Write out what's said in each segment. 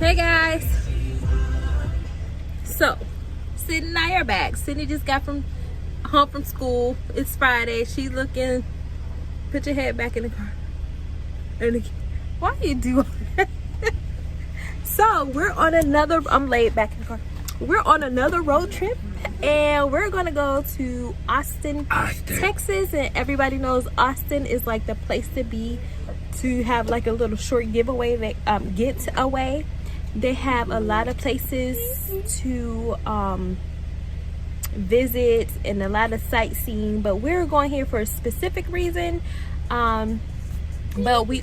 Hey guys, so Sydney and I are back. Sydney just got home from school. It's Friday. She's looking. Put your head back in the car. Why you do that? So we're on another. I'm laid back in the car. We're on another road trip, and we're gonna go to Austin, Texas. And everybody knows Austin is like the place to be to have like a little short giveaway, that get away. They have a lot of places to visit and a lot of sightseeing, but we're going here for a specific reason. But we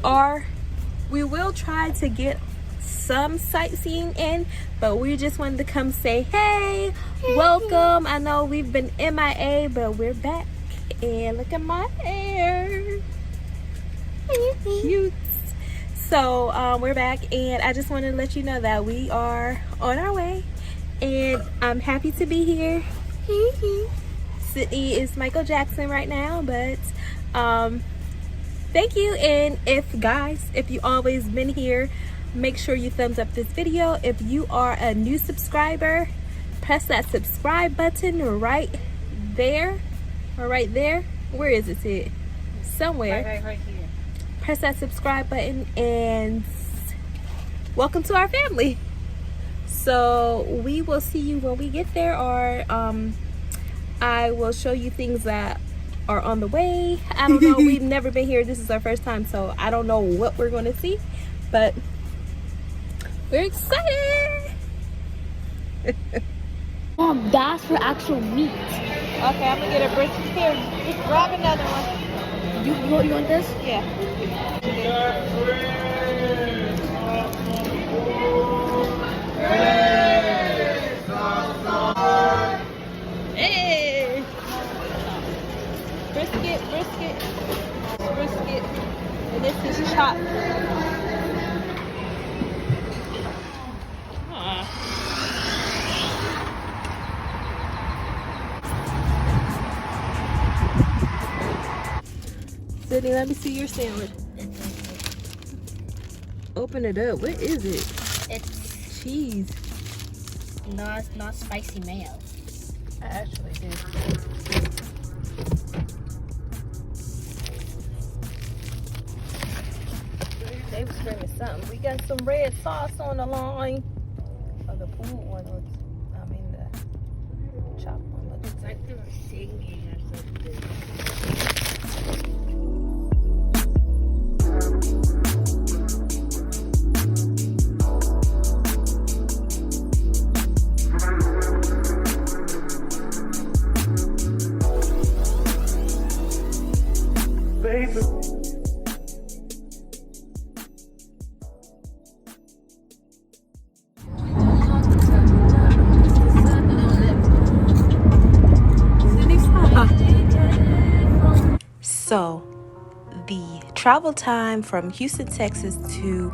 will try to get some sightseeing in, but we just wanted to come say hey, welcome. I know we've been MIA, but we're back, and look at my hair, cute. So we're back, and I just wanted to let you know that we are on our way, and I'm happy to be here. Sydney is Michael Jackson right now, but thank you. And if you always been here, make sure you thumbs up this video. If you are a new subscriber, press that subscribe button right there, or right there. Where is it, Sid? Somewhere. Right here. Press that subscribe button, and welcome to our family. So we will see you when we get there, or I will show you things that are on the way. I don't know. We've never been here. This is our first time, so I don't know what we're going to see, but we're excited. Mom, that's for actual meat. Okay, I'm gonna get a brisket. Here, just grab another one. You want this? Yeah. Hey! Brisket. And this is chopped. Sydney, let me see your sandwich. Open it up. What is it? It's cheese. not spicy mayo. I actually do. They was bringing something. We got some red sauce on the line. Oh, the pulled one looks. I mean the chopped one looks. It's like they were singing or something. So the travel time from Houston, Texas to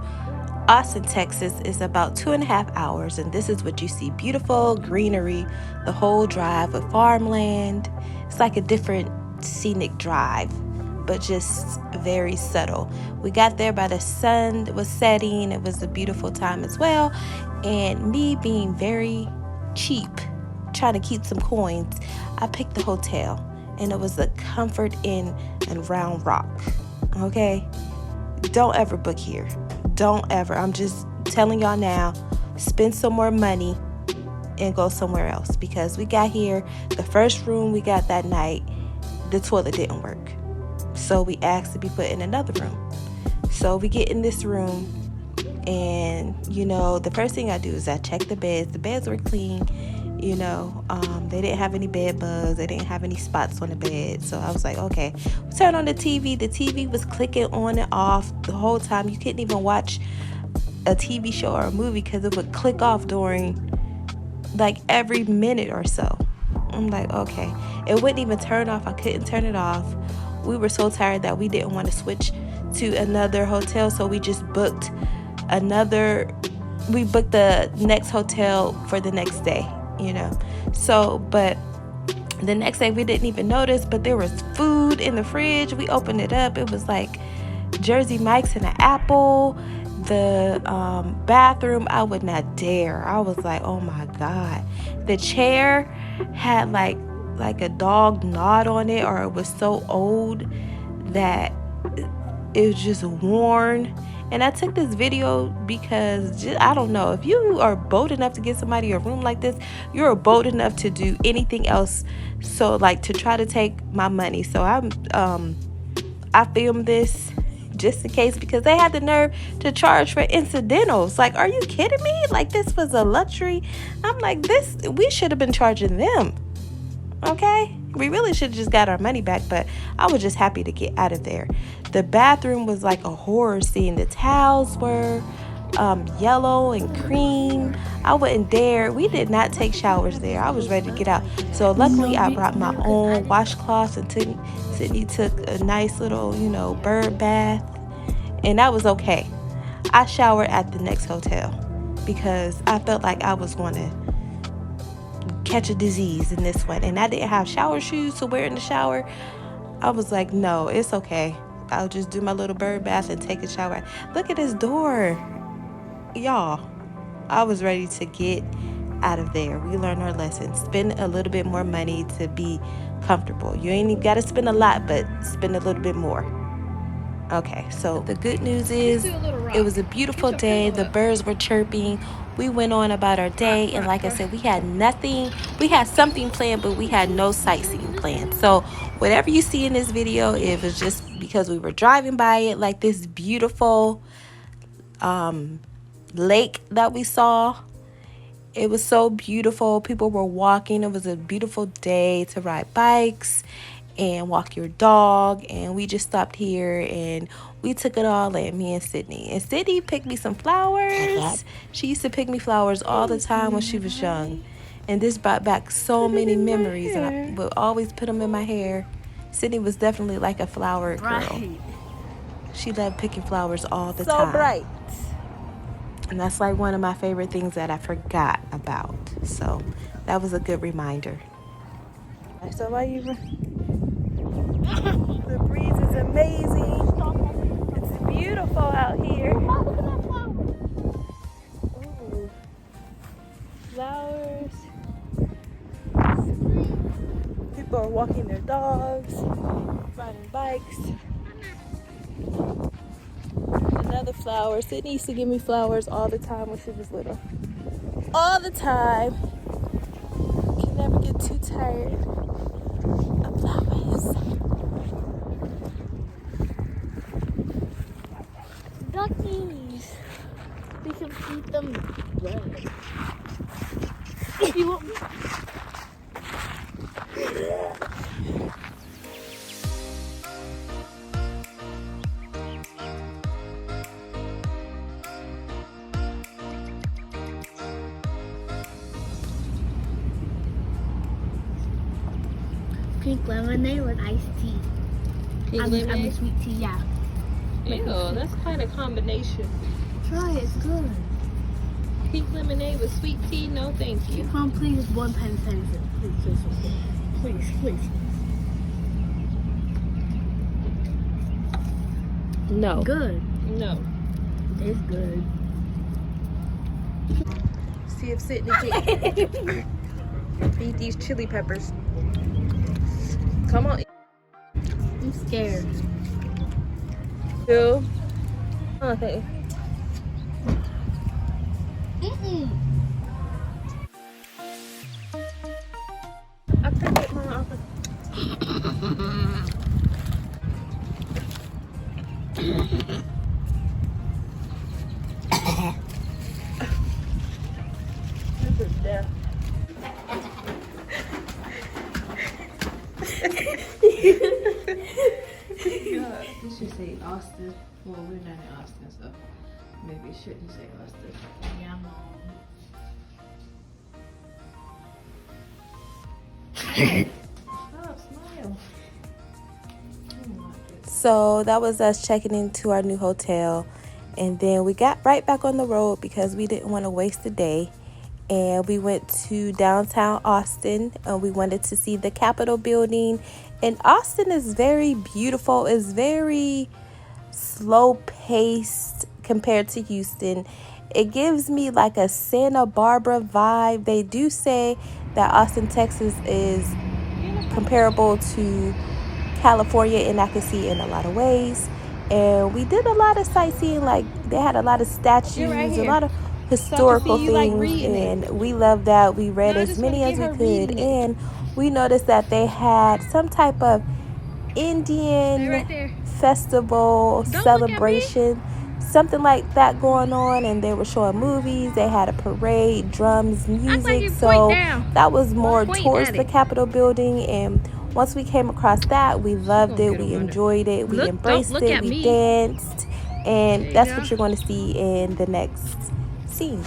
Austin, Texas is about 2.5 hours, and this is what you see. Beautiful greenery the whole drive with farmland. It's like a different scenic drive, but just very subtle. We got there by the sun was setting. It was a beautiful time as well, and me being very cheap, trying to keep some coins, I picked the hotel, and it was the Comfort Inn in Round Rock. Okay, don't ever book here. Don't ever. I'm just telling y'all now, spend some more money and go somewhere else, because we got here, the first room we got that night, the toilet didn't work, so we asked to be put in another room. So we get in this room, and the first thing I do is I check the beds. The beds were clean. They didn't have any bed bugs. They didn't have any spots on the bed. So I was like, okay. Turn on the TV. The TV was clicking on and off the whole time. You couldn't even watch a TV show or a movie because it would click off during like every minute or so. I'm like, okay. It wouldn't even turn off. I couldn't turn it off. We were so tired that we didn't want to switch to another hotel, so we just booked the next hotel for the next day. So, but the next day we didn't even notice, but there was food in the fridge. We opened it up. It was like Jersey Mike's and an apple. The bathroom, I would not dare. I was like, oh my God. The chair had like a dog gnawed on it, or it was so old that it was just worn. And I took this video because I don't know, if you are bold enough to get somebody a room like this, you're bold enough to do anything else. So like to try to take my money. So I filmed this just in case, because they had the nerve to charge for incidentals. Like, are you kidding me? Like, this was a luxury. I'm like, this, we should have been charging them. Okay, we really should have just got our money back, but I was just happy to get out of there. The bathroom was like a horror scene. The towels were yellow and cream. I wouldn't dare. We did not take showers there. I was ready to get out. So luckily I brought my own washcloths, and Sydney took a nice little, bird bath, and that was okay. I showered at the next hotel because I felt like I was going to catch a disease in this one, and I didn't have shower shoes to wear in the shower. I was like, no, it's okay. I'll just do my little bird bath and take a shower. Look at this door, y'all. I was ready to get out of there. We learned our lesson. Spend a little bit more money to be comfortable. You ain't even got to spend a lot, but spend a little bit more. Okay, so the good news is it was a beautiful day. The birds were chirping. We went on about our day, and like I said, we had nothing. We had something planned, but we had no sightseeing planned. So whatever you see in this video, it was just because we were driving by it, like this beautiful lake that we saw. It was so beautiful. People were walking. It was a beautiful day to ride bikes and walk your dog. And we just stopped here and we took it all in, me and Sydney. And Sydney picked me some flowers. She used to pick me flowers all the time when she was young. And this brought back so many memories. And I would always put them in my hair. Sydney was definitely like a flower girl. She loved picking flowers all the time. So bright. And that's like one of my favorite things that I forgot about. So that was a good reminder. So why you... The breeze is amazing. It's beautiful out here. Ooh. Flowers. People are walking their dogs, riding bikes. Another flower. Sydney used to give me flowers all the time when she was little. All the time. Can never get too tired of flowers. Duckies. We can feed them bread. You want me? Pink lemonade with iced tea. Pink lemonade? I'm a sweet tea, yeah. Ew, that's quite a combination. Try it, it's good. Pink lemonade with sweet tea? No, thank you. Come, please, one penny. Please. No. Good. No. It's good. See if Sydney can eat these chili peppers. Come on. I'm scared. Two. Okay. I think it more. This is death. You should say Austin. Well, we're not in Austin, so maybe it shouldn't say Austin. Yeah, Stop, smile. So that was us checking into our new hotel, and then we got right back on the road because we didn't want to waste the day. And we went to downtown Austin, and we wanted to see the Capitol building. And Austin is very beautiful. It's very slow paced compared to Houston. It gives me like a Santa Barbara vibe. They do say that Austin, Texas is comparable to California, and I can see it in a lot of ways. And we did a lot of sightseeing. Like, they had a lot of statues, a lot of historical things, and we loved that. We read as many as we could, and we noticed that they had some type of Indian festival celebration, something like that going on, and they were showing movies. They had a parade, drums, music. So that was more towards the Capitol building, and once we came across that, we loved it. We enjoyed it. We embraced it. We danced, and that's what you're going to see in the next scene.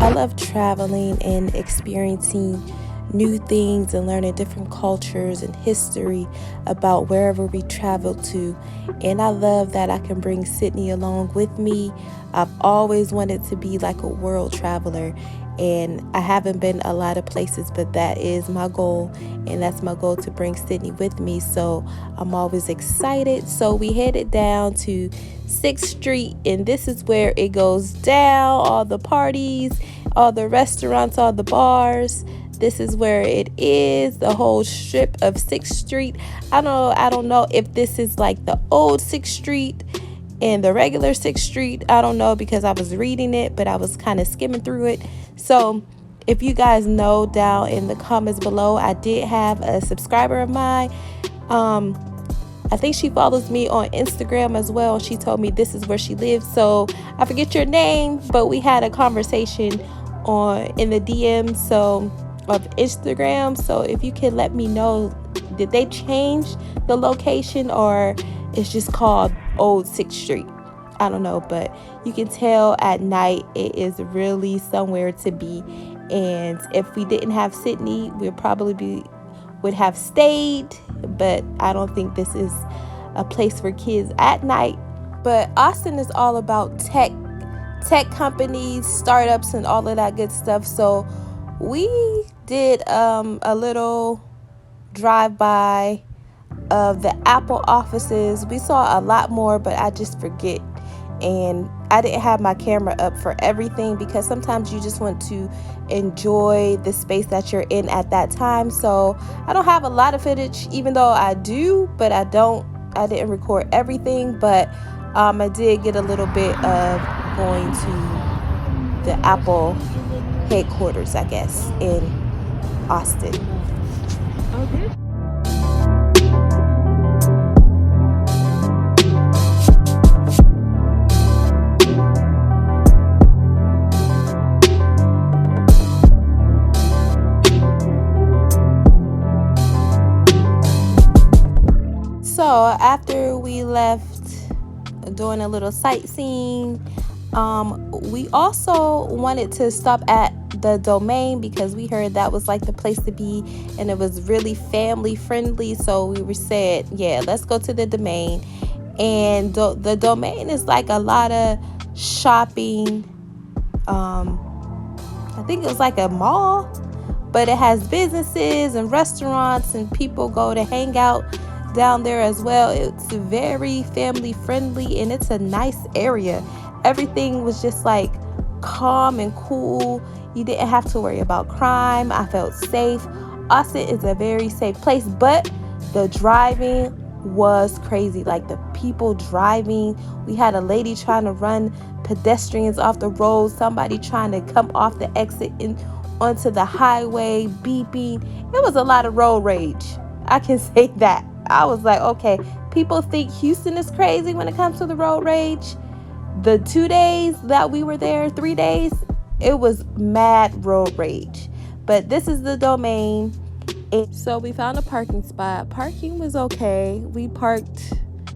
I love traveling and experiencing new things and learning different cultures and history about wherever we travel to. And I love that I can bring Sydney along with me. I've always wanted to be like a world traveler, and I haven't been a lot of places, but that is my goal, and that's my goal, to bring Sydney with me. So I'm always excited. So we headed down to 6th Street, and this is where it goes down. All the parties, all the restaurants, all the bars. This is where it is, the whole strip of 6th Street. I don't know if this is like the old 6th Street and the regular 6th Street. I don't know, because I was reading it, but I was kind of skimming through it. So if you guys know, down in the comments below, I did have a subscriber of mine. I think she follows me on Instagram as well. She told me this is where she lives. So I forget your name, but we had a conversation in the DMs of Instagram. So if you could let me know, did they change the location, or it's just called Old 6th Street? I don't know, but you can tell at night it is really somewhere to be. And if we didn't have Sydney, would have stayed, but I don't think this is a place for kids at night. But Austin is all about tech companies, startups, and all of that good stuff. So we did a little drive-by of the Apple offices. We saw a lot more, but I just forget, and I didn't have my camera up for everything, because sometimes you just want to enjoy the space that you're in at that time. So I don't have a lot of footage, even though I do, but I didn't record everything. But I did get a little bit of going to the Apple headquarters, I guess, in Austin. Okay. So after we left doing a little sightseeing, we also wanted to stop at the Domain, because we heard that was like the place to be, and it was really family friendly. So we said, yeah, let's go to the Domain. And the Domain is like a lot of shopping. I think it was like a mall, but it has businesses and restaurants, and people go to hang out down there as well. It's very family friendly, and it's a nice area. Everything was just like calm and cool. You didn't have to worry about crime. I felt safe. Austin is a very safe place, but the driving was crazy. Like the people driving, we had a lady trying to run pedestrians off the road, somebody trying to come off the exit in onto the highway, beeping. It was a lot of road rage. I can say that. I was like, okay, people think Houston is crazy when it comes to the road rage. The 2 days that we were there, 3 days, it was mad road rage. But this is the Domain. So we found a parking spot. Parking was okay. We parked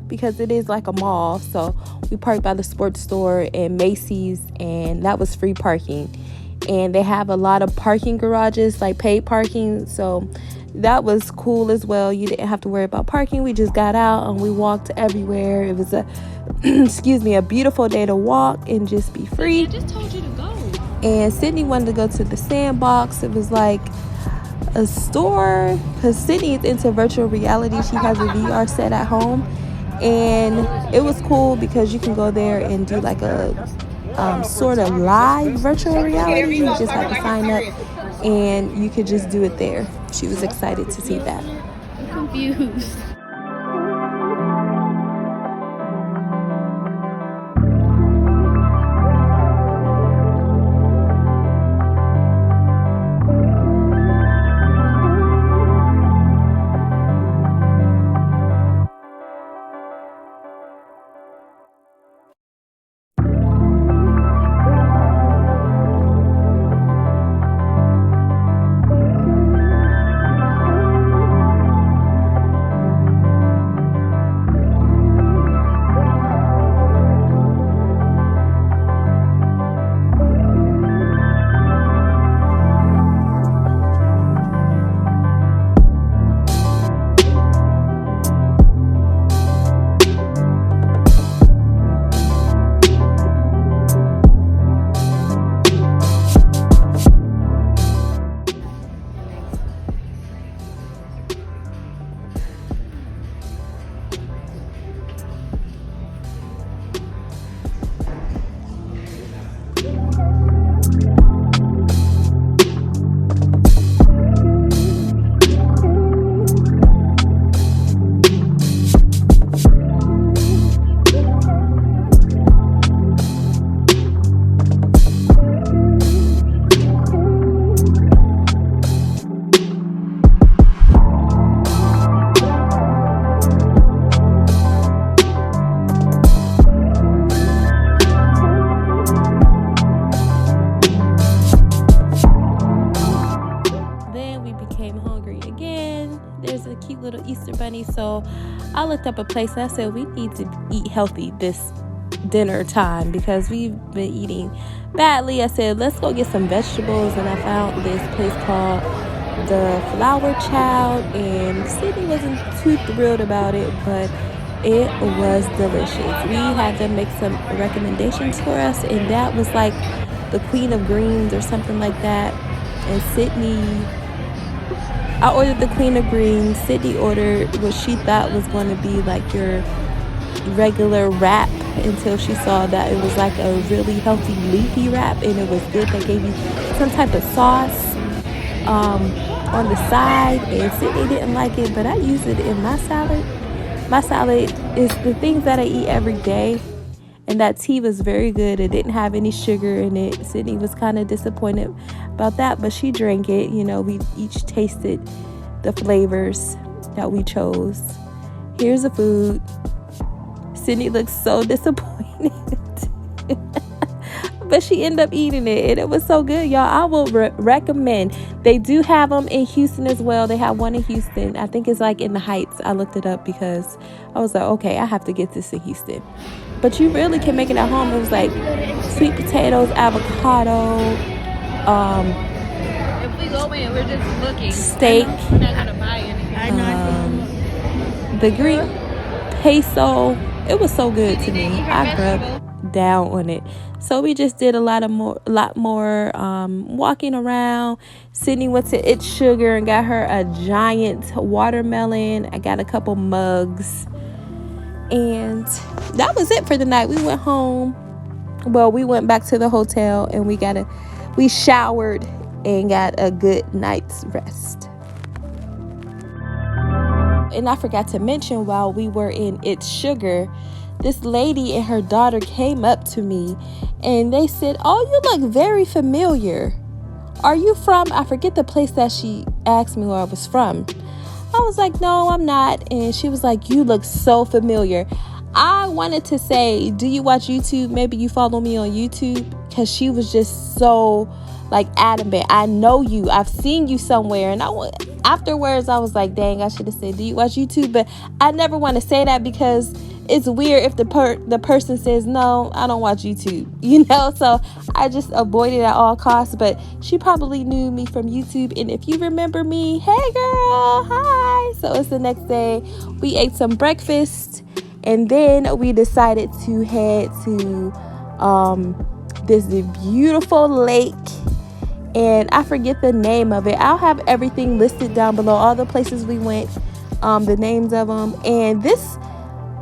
because it is like a mall. So we parked by the sports store and Macy's, and that was free parking. And they have a lot of parking garages, like paid parking. So that was cool as well. You didn't have to worry about parking. We just got out and we walked everywhere. It was a a beautiful day to walk and just be free. I just told you to go. And Sydney wanted to go to the Sandbox. It was like a store because Sydney is into virtual reality. She has a VR set at home, and it was cool because you can go there and do like a sort of live virtual reality. You just have to sign up and you could just do it there. She was excited to see that. I'm confused. Little Easter bunny. So I looked up a place and I said we need to eat healthy this dinner time because we've been eating badly. I said let's go get some vegetables, and I found this place called the Flower Child, and Sydney wasn't too thrilled about it, but it was delicious. We had them make some recommendations for us, and that was like the Queen of Greens or something like that. And I ordered the Queen of Greens. Sydney ordered what she thought was going to be like your regular wrap until she saw that it was like a really healthy leafy wrap, and it was good. They gave you some type of sauce on the side, and Sydney didn't like it, but I used it in my salad. My salad is the things that I eat every day, and that tea was very good. It didn't have any sugar in it. Sydney was kind of disappointed about that, but she drank it. You know, we each tasted the flavors that we chose. Here's the food. Sydney looks so disappointed. But she ended up eating it, and it was so good, y'all. I will recommend. They do have them in Houston as well. They have one in Houston. I think it's like in the Heights. I looked it up because I was like, okay, I have to get this in Houston. But you really can make it at home. It was like sweet potatoes, avocado, If we go in, we're just looking. steak, We're not gonna buy anything. the green peso It was so good to me. I grew down on it. So we just did a lot more walking around. Sydney went to It's Sugar and got her a giant watermelon. I got a couple mugs. And that was it for the night. We went home. Well, we went back to the hotel and we showered and got a good night's rest. And I forgot to mention, while we were in It's Sugar, this lady and her daughter came up to me and they said, "Oh, you look very familiar. Are you from," I forget the place that she asked me where I was from. I was like, "No, I'm not." And she was like, "You look so familiar." I wanted to say, "Do you watch YouTube? Maybe you follow me on YouTube?" Because she was just so like adamant. "I know you. I've seen you somewhere." And afterwards, I was like, "Dang, I should have said, do you watch YouTube?" But I never want to say that because it's weird if the person says, "No, I don't watch YouTube," So I just avoided at all costs. But she probably knew me from YouTube. And if you remember me, hey girl, hi. So it's the next day. We ate some breakfast. And then we decided to head to this beautiful lake. And I forget the name of it. I'll have everything listed down below. All the places we went, the names of them. And this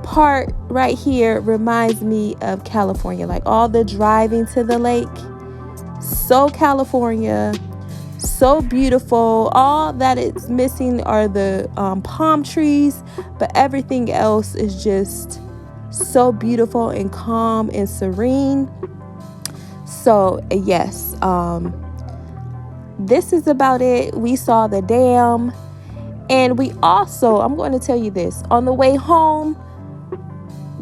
part right here reminds me of California. Like all the driving to the lake. So California. So beautiful. All that it's missing are the palm trees, but everything else is just so beautiful and calm and serene. So yes, this is about it. We saw the dam, and we also, I'm going to tell you this, on the way home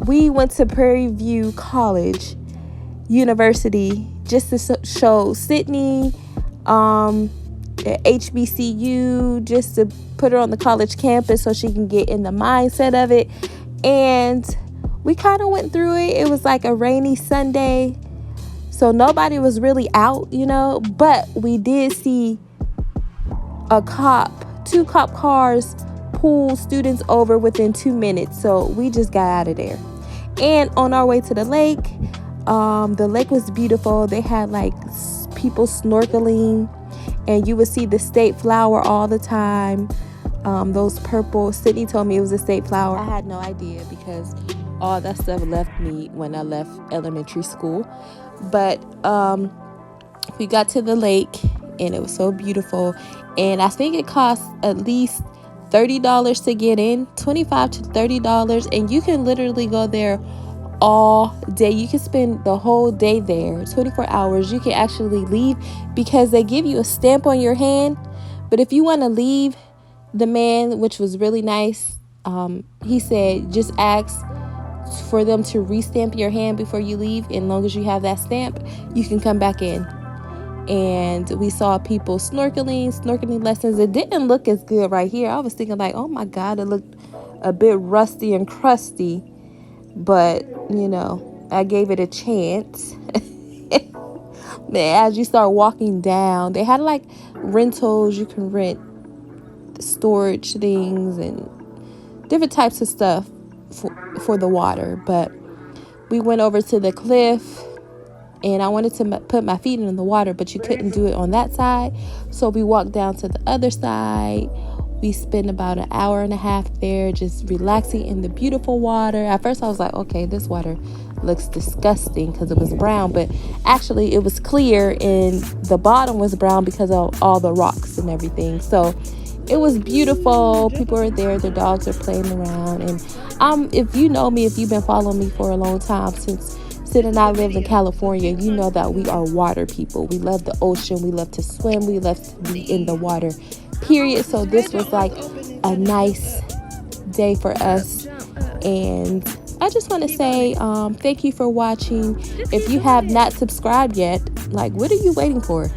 we went to Prairie View College University just to show Sydney at HBCU, just to put her on the college campus so she can get in the mindset of it. And we kind of went through it. It was like a rainy Sunday, so nobody was really out, but we did see two cop cars pull students over within 2 minutes. So we just got out of there. And on our way to the lake was beautiful. They had like people snorkeling, and you would see the state flower all the time. Those purple, Sydney told me it was a state flower. I had no idea because all that stuff left me when I left elementary school. But we got to the lake and it was so beautiful. And I think it cost at least $30 to get in, $25 to $30. And you can literally go there all day. You can spend the whole day there, 24 hours. You can actually leave because they give you a stamp on your hand. But if you want to leave, the man, which was really nice, he said just ask for them to restamp your hand before you leave. And as long as you have that stamp, you can come back in. And we saw people snorkeling lessons. It didn't look as good right here. I was thinking like, oh my God, it looked a bit rusty and crusty. But, I gave it a chance. As you start walking down, they had like rentals. You can rent storage things and different types of stuff for the water. But we went over to the cliff, and I wanted to put my feet in the water, but you couldn't do it on that side. So we walked down to the other side. We spent about an hour and a half there just relaxing in the beautiful water. At first I was like, okay, this water looks disgusting because it was brown, but actually it was clear and the bottom was brown because of all the rocks and everything. So it was beautiful. People are there. Their dogs are playing around. And if you know me, if you've been following me for a long time, since Sid and I lived in California, you know that we are water people. We love the ocean. We love to swim. We love to be in the water, period. So this was like a nice day for us. And I just want to say thank you for watching. If you have not subscribed yet, like, what are you waiting for?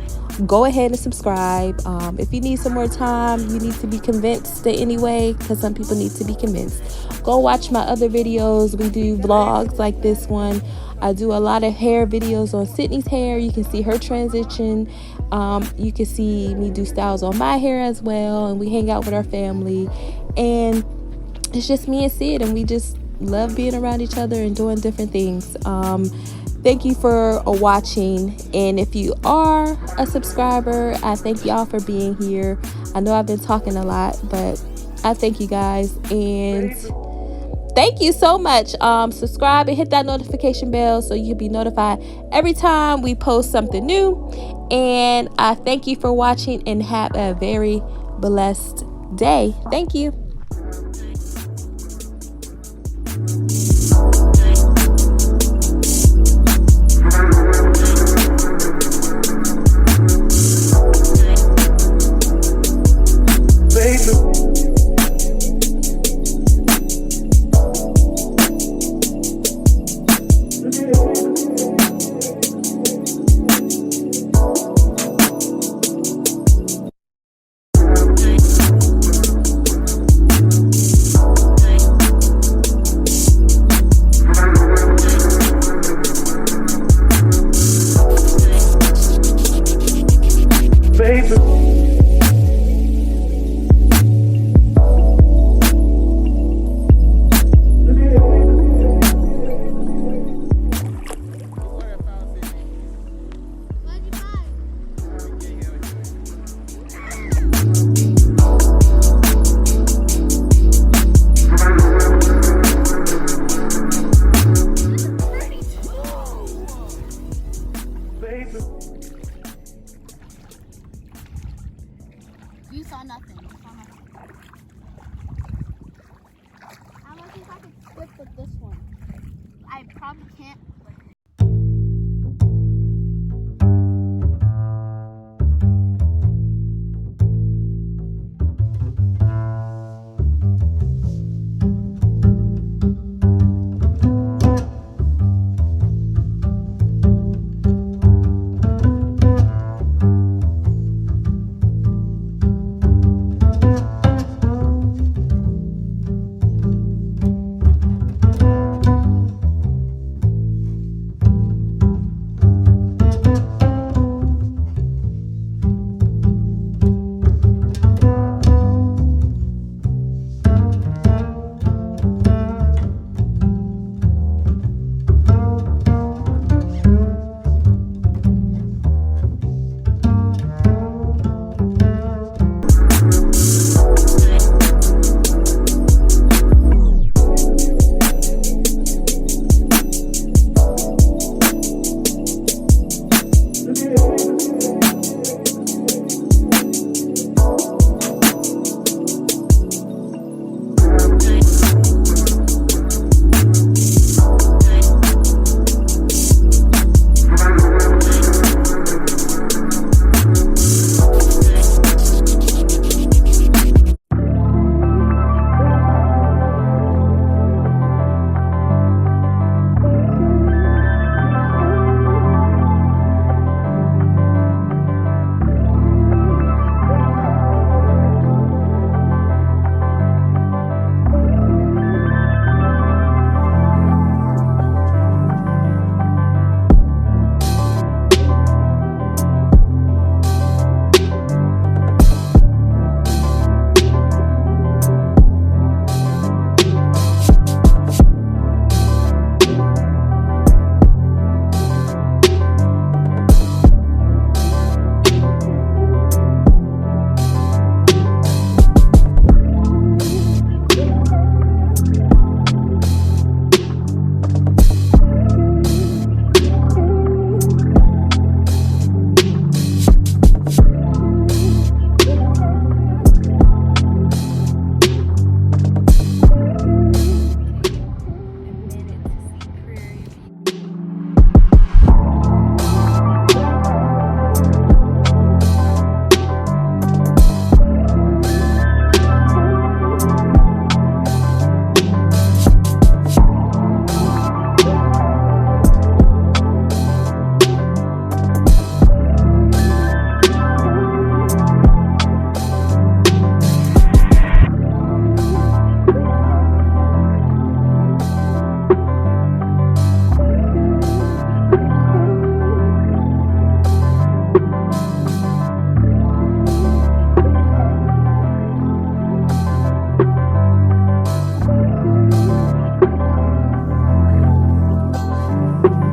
Go ahead and subscribe. If you need some more time, you need to be convinced anyway, because some people need to be convinced. Go watch my other videos. We do vlogs like this one. I do a lot of hair videos on Sydney's hair. You can see her transition. You can see me do styles on my hair as well. And we hang out with our family. And it's just me and Sid, and we just love being around each other and doing different things. Thank you for watching, and if you are a subscriber, I thank y'all for being here. I know I've been talking a lot, but I thank you guys, and thank you so much. Subscribe and hit that notification bell so you'll be notified every time we post something new. And I thank you for watching, and have a very blessed day. Thank you. Baby.